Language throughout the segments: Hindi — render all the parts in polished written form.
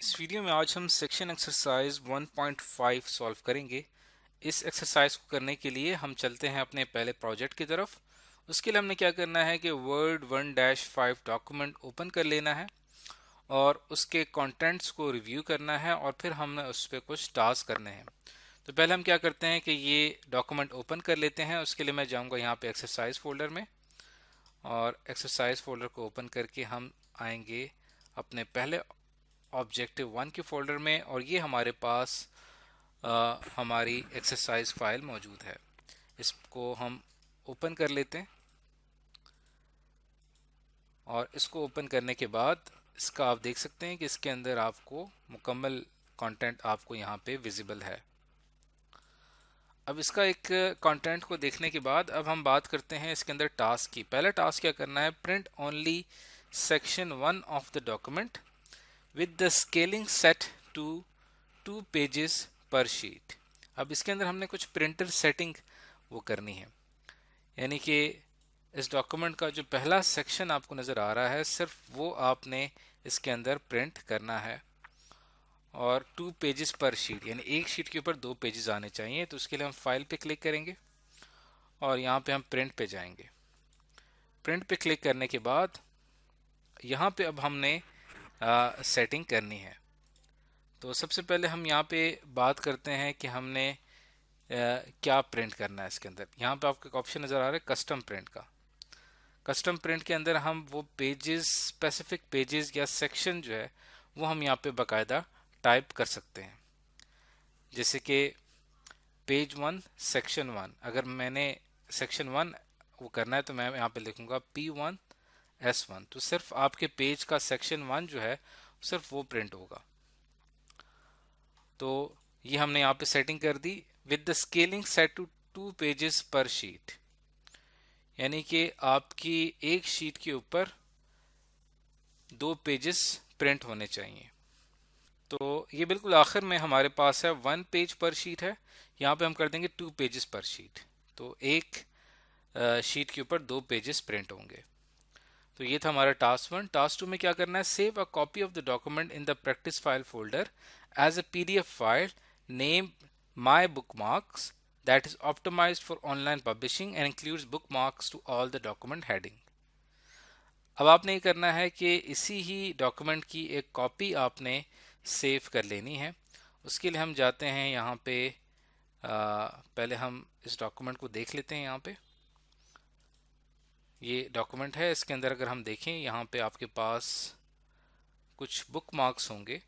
इस वीडियो में आज हम सेक्शन एक्सरसाइज 1.5 सॉल्व करेंगे। इस एक्सरसाइज को करने के लिए हम चलते हैं अपने पहले प्रोजेक्ट की तरफ। उसके लिए हमने क्या करना है कि वर्ड 1-5 डॉक्यूमेंट ओपन कर लेना है और उसके कंटेंट्स को रिव्यू करना है और फिर हमने उस पर कुछ टास्क करने हैं। तो पहले हम क्या करते हैं कि ये डॉक्यूमेंट ओपन कर लेते हैं। उसके लिए मैं जाऊंगा यहाँ पे एक्सरसाइज फोल्डर में और एक्सरसाइज फोल्डर को ओपन करके हम आएंगे अपने पहले Objective 1 के फोल्डर में और ये हमारे पास हमारी एक्सरसाइज फाइल मौजूद है। इसको हम ओपन कर लेते हैं और इसको ओपन करने के बाद इसका आप देख सकते हैं कि इसके अंदर आपको मुकम्मल कंटेंट आपको यहाँ पे विजिबल है। अब इसका एक कंटेंट को देखने के बाद अब हम बात करते हैं इसके अंदर टास्क की। पहला टास्क क्या करना है, print only section 1 of the document with the scaling set to 2 pages per sheet। अब इसके अंदर हमने कुछ प्रिंटर सेटिंग वो करनी है, यानी कि इस डॉक्यूमेंट का जो पहला सेक्शन आपको नज़र आ रहा है सिर्फ वो आपने इसके अंदर प्रिंट करना है और 2 पेजेस पर शीट, यानी एक शीट के ऊपर 2 पेजेस आने चाहिए। तो उसके लिए हम फाइल पे क्लिक करेंगे और यहाँ पे हम प्रिंट पे जाएंगे। प्रिंट पे क्लिक करने के बाद यहाँ पे अब हमने सेटिंग करनी है। तो सबसे पहले हम यहाँ पे बात करते हैं कि हमने क्या प्रिंट करना है। इसके अंदर यहाँ पे आपको एक ऑप्शन नज़र आ रहा है कस्टम प्रिंट का। कस्टम प्रिंट के अंदर हम वो पेजेस, स्पेसिफिक पेजेस या सेक्शन जो है वो हम यहाँ पे बाकायदा टाइप कर सकते हैं। जैसे कि पेज 1 सेक्शन 1, अगर मैंने सेक्शन 1 वो करना है तो मैं यहाँ पे लिखूंगा P1 S1। तो सिर्फ आपके पेज का सेक्शन 1 जो है सिर्फ वो प्रिंट होगा। तो ये हमने यहाँ पे सेटिंग कर दी with the scaling set to 2 pages per sheet, यानी कि आपकी एक शीट के ऊपर 2 पेजेस प्रिंट होने चाहिए। तो ये बिल्कुल आखिर में हमारे पास है 1 पेज पर शीट है, यहाँ पे हम कर देंगे 2 पेजेस पर शीट। तो एक शीट के ऊपर 2 पेजेस प्रिंट होंगे। तो ये था हमारा टास्क 1। टास्क 2 में क्या करना है, save a copy of the document in the practice file folder as a PDF file name my bookmarks that is optimized for online publishing and includes bookmarks to all the document heading। अब आपने ये करना है कि इसी ही डॉक्यूमेंट की एक कॉपी आपने सेव कर लेनी है। उसके लिए हम जाते हैं यहाँ पे पहले हम इस डॉक्यूमेंट को देख लेते हैं। यहाँ पे ये डॉक्यूमेंट है, इसके अंदर अगर हम देखें यहाँ पे आपके पास कुछ बुक मार्क्स होंगे।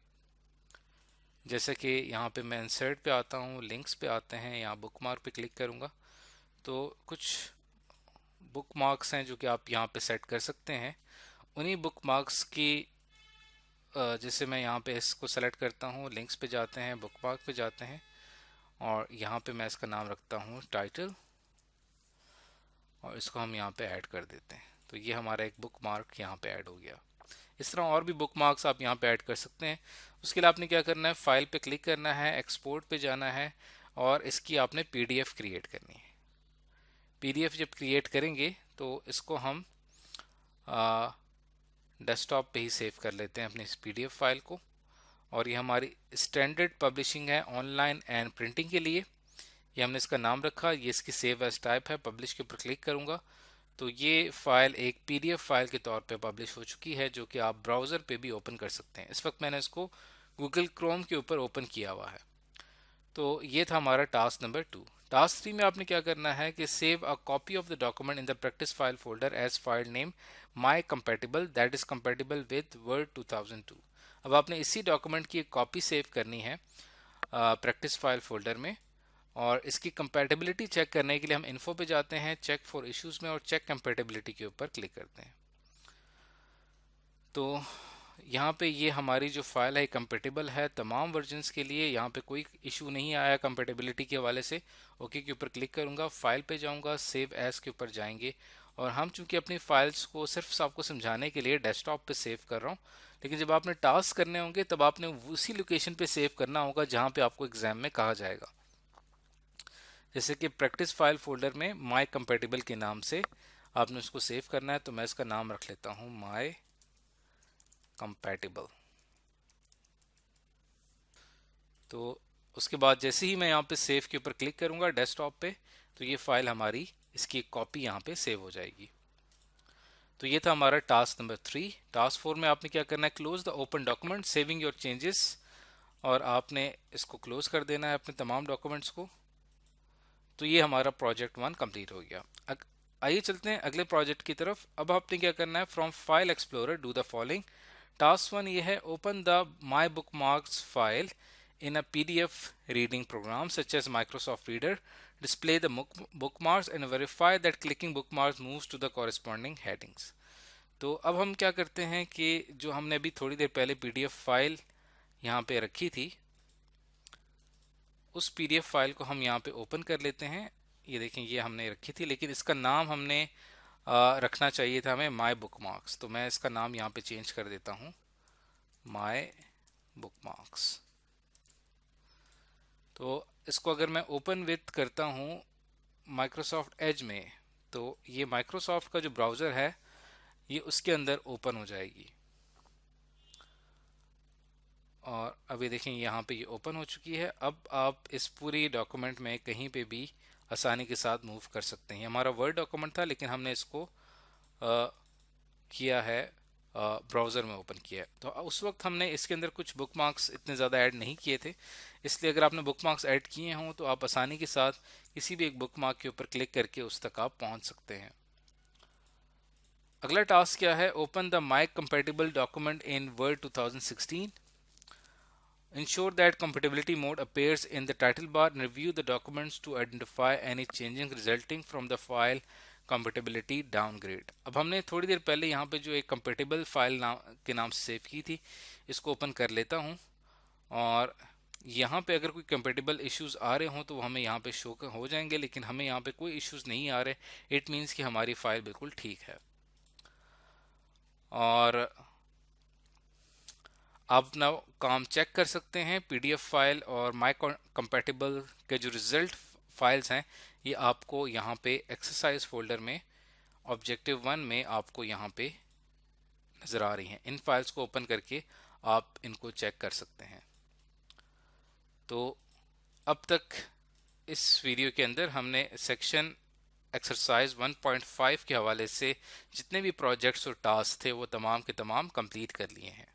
जैसे कि यहाँ पे मैं इंसर्ट पे आता हूँ, लिंक्स पे आते हैं, यहाँ बुक मार्क पे क्लिक करूँगा तो कुछ बुक मार्क्स हैं जो कि आप यहाँ पे सेट कर सकते हैं। उन्हीं बुक मार्क्स की जैसे मैं यहाँ पे इसको सेलेक्ट करता हूँ, लिंक्स पे जाते हैं, बुक मार्क पे जाते हैं और यहाँ पे मैं इसका नाम रखता हूँ टाइटल और इसको हम यहाँ पे ऐड कर देते हैं। तो ये हमारा एक बुक मार्क यहाँ पे ऐड हो गया। इस तरह और भी बुक मार्क्स आप यहाँ पे ऐड कर सकते हैं। उसके लिए आपने क्या करना है, फाइल पे क्लिक करना है, एक्सपोर्ट पे जाना है और इसकी आपने PDF क्रिएट करनी है। PDF जब क्रिएट करेंगे तो इसको हम डेस्कटॉप पे ही सेव कर लेते हैं अपनी इस PDF फाइल को। और ये हमारी स्टैंडर्ड पब्लिशिंग है ऑनलाइन एंड प्रिंटिंग के लिए, ये हमने इसका नाम रखा। ये इसकी सेव एज टाइप है, पब्लिश के ऊपर क्लिक करूँगा तो ये फाइल एक PDF फाइल के तौर पे पब्लिश हो चुकी है जो कि आप ब्राउज़र पे भी ओपन कर सकते हैं। इस वक्त मैंने इसको गूगल क्रोम के ऊपर ओपन किया हुआ है। तो ये था हमारा टास्क नंबर 2। टास्क 3 में आपने क्या करना है कि save a copy of the document in the practice file folder as file name my compatible that is compatible with Word 2002। अब आपने इसी डॉक्यूमेंट की एक कॉपी सेव करनी है प्रैक्टिस फाइल फोल्डर में और इसकी कंपैटिबिलिटी चेक करने के लिए हम इन्फो पे जाते हैं, चेक फॉर इश्यूज में और चेक कंपैटिबिलिटी के ऊपर क्लिक करते हैं। तो यहाँ पे ये हमारी जो फाइल है कंपेटेबल है तमाम वर्जन्स के लिए, यहाँ पे कोई इशू नहीं आया कंपेटेबिलिटी के हवाले से। ओके के ऊपर क्लिक करूँगा, फाइल पे जाऊँगा, सेव एज के ऊपर जाएंगे और हम चूंकि अपनी फाइल्स को सिर्फ आपको समझाने के लिए डेस्कटॉप पे सेव कर रहा हूँ, लेकिन जब आपने टास्क करने होंगे तब आपने उसी लोकेशन पे सेव करना होगा जहाँ पे आपको एग्जाम में कहा जाएगा। जैसे कि प्रैक्टिस फाइल फोल्डर में माई कंपेटिबल के नाम से आपने उसको सेव करना है। तो मैं इसका नाम रख लेता हूँ माई कंपेटिबल। तो उसके बाद जैसे ही मैं यहाँ पे सेव के ऊपर क्लिक करूँगा डेस्कटॉप पे, तो ये फाइल हमारी, इसकी एक कॉपी यहाँ पे सेव हो जाएगी। तो ये था हमारा टास्क नंबर 3। टास्क 4 में आपने क्या करना है, close the open document saving your changes, और आपने इसको क्लोज कर देना है अपने तमाम डॉक्यूमेंट्स को। तो ये हमारा प्रोजेक्ट 1 कंप्लीट हो गया। आइए चलते हैं अगले प्रोजेक्ट की तरफ। अब आपने क्या करना है, from file explorer do the following. Task 1 ये है, open the my book marks file in a PDF reading program such as Microsoft Reader. Display the bookmarks and verify that clicking bookmarks moves to the corresponding headings. तो अब हम क्या करते हैं कि जो हमने अभी थोड़ी देर पहले PDF फाइल यहाँ पे रखी थी, उस PDF फाइल को हम यहाँ पे ओपन कर लेते हैं। ये देखें, ये हमने रखी थी, लेकिन इसका नाम हमने रखना चाहिए था हमें माई बुकमार्क्स। तो मैं इसका नाम यहाँ पे चेंज कर देता हूँ, माई बुकमार्क्स। तो इसको अगर मैं ओपन विथ करता हूँ माइक्रोसॉफ्ट एज में, तो ये माइक्रोसॉफ्ट का जो ब्राउज़र है ये उसके अंदर ओपन हो जाएगी। और अभी देखें यहाँ पे ये ओपन हो चुकी है। अब आप इस पूरी डॉक्यूमेंट में कहीं पे भी आसानी के साथ मूव कर सकते हैं। हमारा वर्ड डॉक्यूमेंट था, लेकिन हमने इसको किया है, ब्राउज़र में ओपन किया है। तो उस वक्त हमने इसके अंदर कुछ बुकमार्क्स इतने ज़्यादा ऐड नहीं किए थे, इसलिए अगर आपने बुकमार्क्स ऐड किए हों तो आप आसानी के साथ किसी भी एक बुकमार्क के ऊपर क्लिक करके उस तक आप पहुंच सकते हैं। अगला टास्क क्या है, open the my compatible document in word 2016। Ensure that compatibility mode appears in the title bar and review the documents to identify any changes resulting from the file compatibility downgrade। अब हमने थोड़ी देर पहले यहाँ पे जो एक compatible फाइल के नाम से सेव की थी, इसको ओपन कर लेता हूँ। और यहाँ पे अगर कोई compatible इश्यूज आ रहे हों तो वो हमें यहाँ पे शो हो जाएंगे, लेकिन हमें यहाँ पे कोई इश्यूज नहीं आ रहे। इट मीन्स कि हमारी फाइल बिल्कुल ठीक है। और आप अपना काम चेक कर सकते हैं। PDF फाइल और माई कंपैटिबल के जो रिजल्ट फाइल्स हैं, ये आपको यहाँ पे एक्सरसाइज फोल्डर में ऑब्जेक्टिव 1 में आपको यहाँ पे नज़र आ रही हैं। इन फाइल्स को ओपन करके आप इनको चेक कर सकते हैं। तो अब तक इस वीडियो के अंदर हमने सेक्शन एक्सरसाइज 1.5 के हवाले से जितने भी प्रोजेक्ट्स और टास्क थे वो तमाम के तमाम कंप्लीट कर लिए हैं।